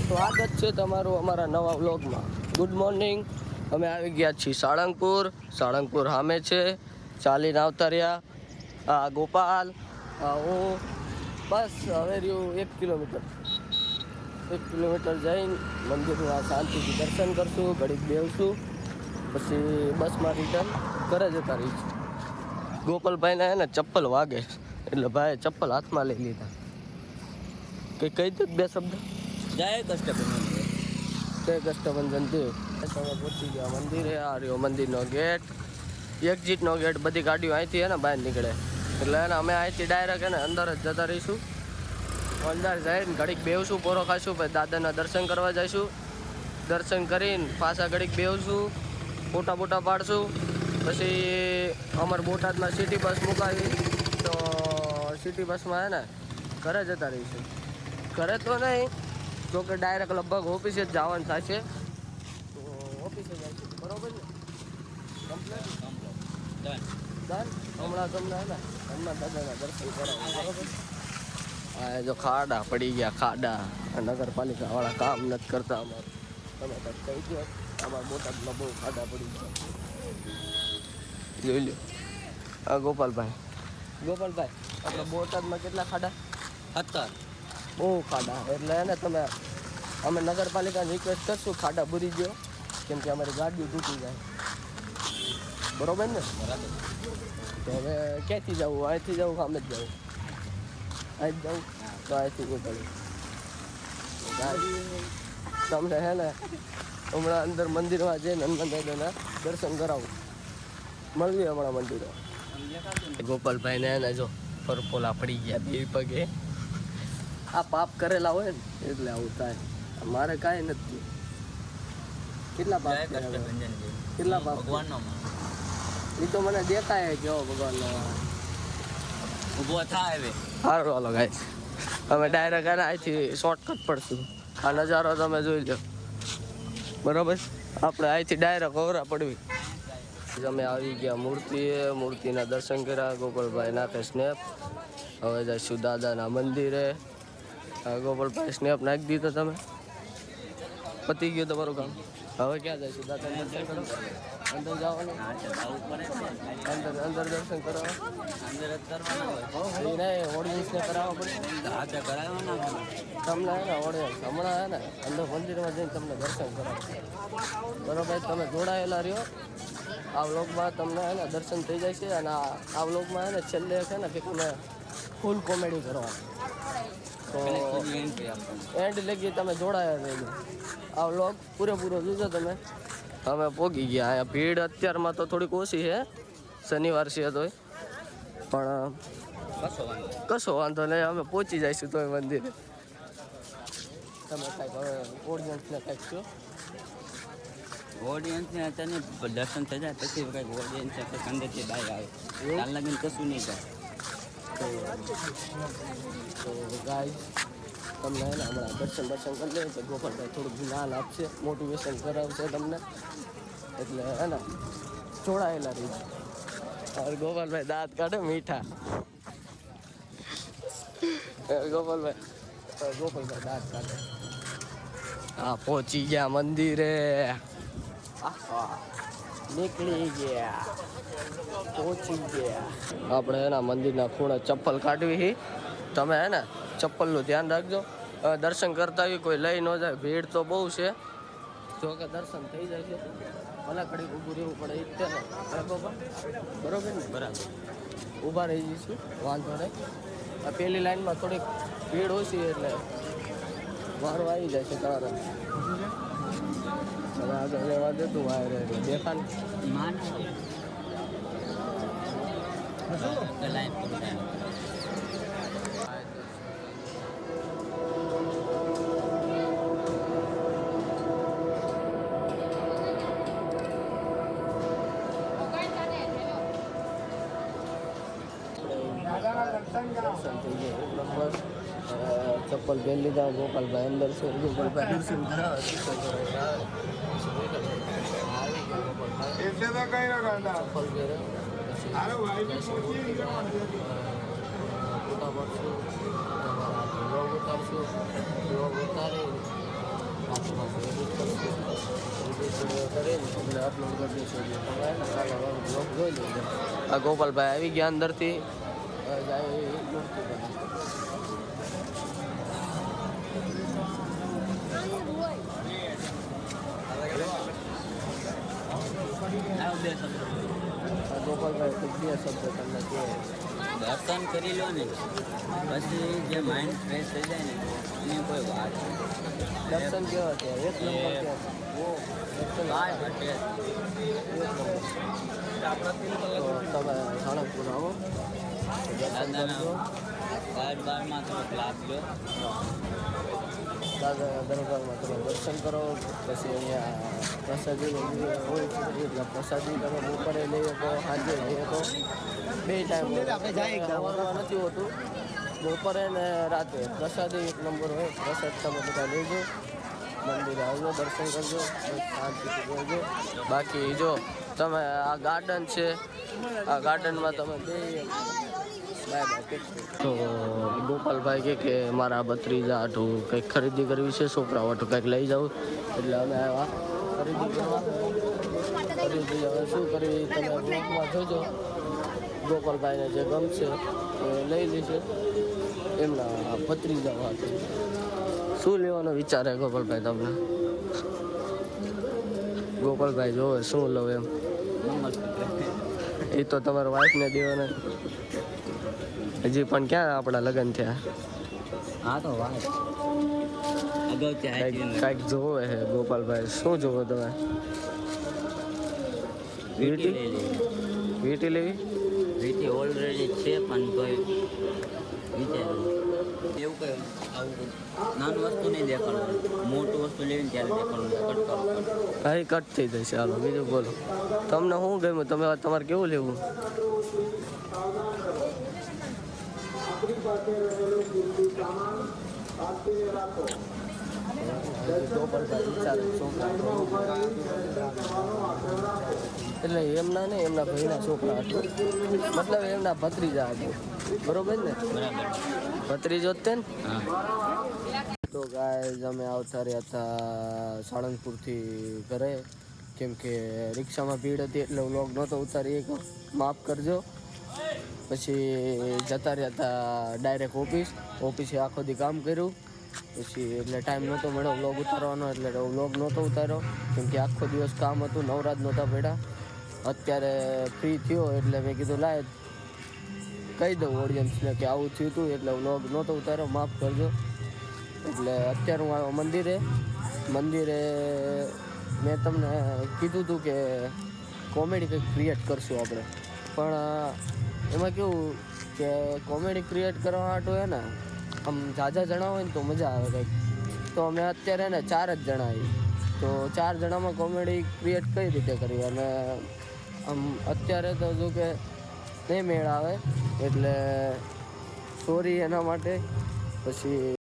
સ્વાગત છે તમારું અમારા નવા વ્લોગમાં. Good morning. અમે આવી ગયા છીએ સાળંગપુર. સાળંગપુર સામે છે, ચાલીને આવતા રહ્યા. આ ગોપાલ, હું, બસ હવે રહ્યું 1 કિલોમીટર. 1 કિલોમીટર જઈને મંદિરમાં શાંતિથી દર્શન કરશું, ઘડીક બેસશું, પછી બસમાં રિટર્ન ઘરે જતા રહીશું. ગોપાલભાઈને એને ચપ્પલ વાગે એટલે ભાઈ ચપ્પલ હાથમાં લઈ લીધા. કંઈ કહી દો 2 શબ્દ. જય કષ્ટભંજન. જય કષ્ટભંજન દેવ. તમે પહોંચી ગયા મંદિરે. આ રહ્યો મંદિરનો ગેટ, એક્ઝિટનો ગેટ. બધી ગાડીઓ અહીંથી હે ને બહાર નીકળે એટલે એને અમે અહીંથી ડાયરેક્ટ એને અંદર જ જતા રહીશું. અંદર જઈને ઘડીક બેસશું, પોરો ખાઈશું, પછી દાદાના દર્શન કરવા જઈશું. દર્શન કરીને પાછા ઘડીક બેસશું, ફોટા બોટા પાડશું. પછી અમારે બોટાદમાં સિટી બસ મુકાવી તો સિટી બસમાં હે ને ઘરે જતા રહીશું. ઘરે તો નહીં, જો કે ડાયરેક્ટ લગભગ ઓફિસે જ જવાનું થશે. તો ઓફિસે જઈશું, બરોબર ને? Complete done. હમણાં તમને હે ને હનુમાન દાદાના દર્શન કરાવું, બરોબર? હા, જો ખાડા પડી ગયા, ખાડા. નગરપાલિકાવાળા કામ નથી કરતા અમારું. તમે કંઈક કહી દો, અમારા બોટાદમાં બહુ ખાડા પડી ગયા. જોઈ લો. હા ગોપાલભાઈ, આપણે બોટાદમાં કેટલા ખાડા? 17. બહુ ખાડા. એટલે એને તમે અમે નગરપાલિકાને રિક્વેસ્ટ કરશું ખાડા ભરી દો, કેમ કે અમારી ગાડીઓ તૂટી જાય, બરોબર ને? બરાબર. તો હવે ક્યાંથી જવું? અહીંથી જવું, સામે જ જવું? અહીં જ જવું તો અહીંથી નીકળ્યું. તમને હે ને હમણાં અંદર મંદિરમાં જઈને હનુમાન દાદાના દર્શન કરાવું. મળીએ હમણાં મંદિરે. ગોપાલભાઈને એને જો પરપોલા પડી ગયા 2 પગે. આ પાપ કરેલા હોય ને એટલે આવું થાય. મારે કાંઈ નથી. કેટલા પાપ કેટલા પાપ ભગવાનનો એ તો મને દેખાય કેવો ભગવાનનો ઊભો થાય હવે. સારું હાલો ગાઈસ, અમે ડાયરેક્ટ અહીંથી શોર્ટકટ પડશું. આ નજારો તમે જોઈ લો, બરોબર? આપણે અહીંથી ડાયરેક્ટ ઓવરા પડવી. અમે આવી ગયા મૂર્તિના દર્શન કર્યા. ગોપાલભાઈ નાખે સ્નેપ. હવે જઈશું દાદાના મંદિરે. ગોપાલભાઈ સ્નેપ નાખી દીધો. તમે પતી ગયું તમારું કામ. હવે ક્યાં જઈશું? દાદાના દર્શન કરો. અંદર જવાનું, અંદર દર્શન કરવા. અંદર જ કરવાના હોય. એ નહીં, ઓડિયન્સને કરાવવા પડશે. હાથે કરાવવાના. તમને હે ને ઓડિયન્સ હમણાં હે ને અંદર મંદિરમાં જઈને તમને દર્શન કરાવશે, બરોબર? તમે જોડાયેલા રહ્યો. આ વ્લોગમાં તમને હે ને દર્શન થઈ જાય છે. અને આ વ્લોગમાં હે ને છેલ્લે છે ને કે તમે ફૂલ કોમેડી કરવાની. તો એન્ડ લગી તમે જોડાયા રહેજો. આ વ્લોગ પૂરેપૂરો જોજો તમે. અમે પોગી ગયા. અહીંયા ભીડ અત્યારમાં તો થોડીક ઓછી છે, શનિવાર છે તોય, પણ કશો વાંધો નહીં. અમે પહોંચી જઈશું તોય મંદિરે. તમે કાંઈક હવે ઓડિયન્સને કાંઈક કહો. ઓડિયન્સને અત્યારે દર્શન થઈ જાય પછી કંઈક ઓડિયન્સ અંદરથી બહાર આવે. કાલ લગીને કશું નહીં થાય. તો ગાઈસ તમને હે ને હમણાં દર્શન કરી લે તો ગોપાલભાઈ થોડુંક જ્ઞાન આપશે, મોટિવેશન કરાવશે તમને. એટલે હે ને જોડાયેલા રહીશું. હવે ગોપાલભાઈ દાંત કાઢે મીઠા. ગોપાલભાઈ દાંત કાઢે. હા, પહોંચી ગયા મંદિરે. નીકળી ગયા, પહોંચી ગયા. આપણે એના મંદિરના ખૂણે ચપ્પલ કાઢવી. તમે હે ને ચપ્પલનું ધ્યાન રાખજો. દર્શન કરતા હોય કોઈ લઈ ન જાય. ભીડ તો બહુ છે, જો કે દર્શન થઈ જાય છે. ભલે ઘડીક ઊભું રહેવું પડે એ જ ને, બરોબર ને? બરાબર. ઊભા રહી જઈશું, વાંધો નહીં. આ પહેલી લાઈનમાં થોડીક ભીડ ઓછી એટલે વારો આવી જાય છે તમારે. હવે આગળ રહેવા દેતું વાયર એટલે દેખાણ. ચપ્પલ પહેરી લીધા. ગોપાલભાઈ અંદર છે. ગોપાલભાઈ દર્શન કરાવે. ચપ્પલ પહેરે ફોટા પાડશું, ઉતારશું, ઉતારી અપલોડ કરી દઈશું તમે કાલે બ્લોગ જોઈ લેજો. આ ગોપાલભાઈ આવી ગયા અંદરથી જાય મૂર્તિ બને. ગોપાલભાઈ ખૂબ બે શબ્દ તમને કહે. દર્શન કરી લો ને પછી જે માઇન્ડ ફ્રેશ થઈ જાય ને એની કોઈ વાત દર્શન કેવા છે? એક નંબર કે દર્શન તો તમે સાણંદપુર આવો દર્શન કરજો. બારમાં તમે ક્લાસ લો દાદા દરબારમાં તમે દર્શન કરો. પછી અહીંયા પ્રસાદી હોય છે એટલે પ્રસાદી તમે બપોરે લઈ શકો, સાંજે લઈ શકો, બે ટાઈમ સવારમાં નથી હોતું, બપોરે ને રાતે પ્રસાદી એક નંબર હોય. પ્રસાદ તમે બધા લેજો, મંદિરે આવજો, દર્શન કરજો, શાંતિથી રહેજો. બાકી જો તમે આ ગાર્ડન છે, આ ગાર્ડનમાં તમે બે બાય બાય. તો ગોપાલભાઈ કે મારા ભત્રીજા હાટું કંઈક ખરીદી કરવી છે, છોકરાઓ હાટું કંઈક લઈ જાઉં, એટલે અમે આવ્યા ખરીદી કરવા. ખરીદી હવે શું કરવી તમે બ્લોગમાં જોજો. ગોપાલભાઈને જે ગમશે એ લઈ લેશે એમના ભત્રીજાઓ હાટું. શું લેવાનો વિચાર છે ગોપાલભાઈ તમને? ગોપાલભાઈ જોવે શું લઉં એમ, એ તો તમારા વાઈફને દેવાના. હજી પણ ક્યાં આપણા લગ્ન થયા? હા તો વાત અગાઉ કાંઈક જોવે છે ગોપાલભાઈ. શું જોવો તમે? વીટી વીટી લેવી? વીટી ઓલરેડી છે પણ કોઈ વિચાર એવું કંઈ આવું નાનું વસ્તુ નહીં દેખાડવું, મોટું વસ્તુ લેવીને ત્યારે દેખાડવું. કટ હા, કટ થઈ જશે. હાલો બીજું બોલો, તમને શું ગમ્યું? તમારે કેવું લેવું? એટલે એમના ને એમના ભાઈના છોકરા હતું, મતલબ એમના ભત્રીજા હતું, બરોબર ને? બરાબર. ભત્રીજો જ તે ને? હા. તો ગાઈઝ અમે આવતા રહ્યા હતા સાળંગપુરથી ઘરે, કેમ કે રિક્ષામાં ભીડ હતી એટલે વ્લોગ નહોતો ઉતારી એક, માફ કરજો. પછી જતા રહ્યા હતા ડાયરેક્ટ ઓફિસે આખો દી કામ કર્યું. પછી એટલે ટાઈમ નહોતો મળ્યો વ્લોગ ઉતારવાનો, એટલે વ્લોગ નહોતો ઉતાર્યો કેમ કે આખો દિવસ કામ હતું, નવરાત નહોતા પડ્યા. અત્યારે ફ્રી થયો એટલે મેં કીધું લાય કહી દઉં ઓડિયન્સને કે આવું થયું હતું, એટલે વ્લોગ નહોતો ઉતાર્યો, માફ કરજો. એટલે અત્યારે હું આવ્યો મંદિરે મેં તમને કીધું હતું કે કોમેડી કંઈક ક્રિએટ કરશું આપણે, પણ એમાં કેવું કે કોમેડી ક્રિએટ કરવા માટે હે ને આમ ઝાઝા જણા હોય ને તો મજા આવે કંઈક. તો અમે અત્યારે ને 4 જ જણા આવી, તો 4 જણામાં કોમેડી ક્રિએટ કઈ રીતે કરવી, અને આમ અત્યારે તો જો કે નહીં મેળ આવે, એટલે સોરી એના માટે. પછી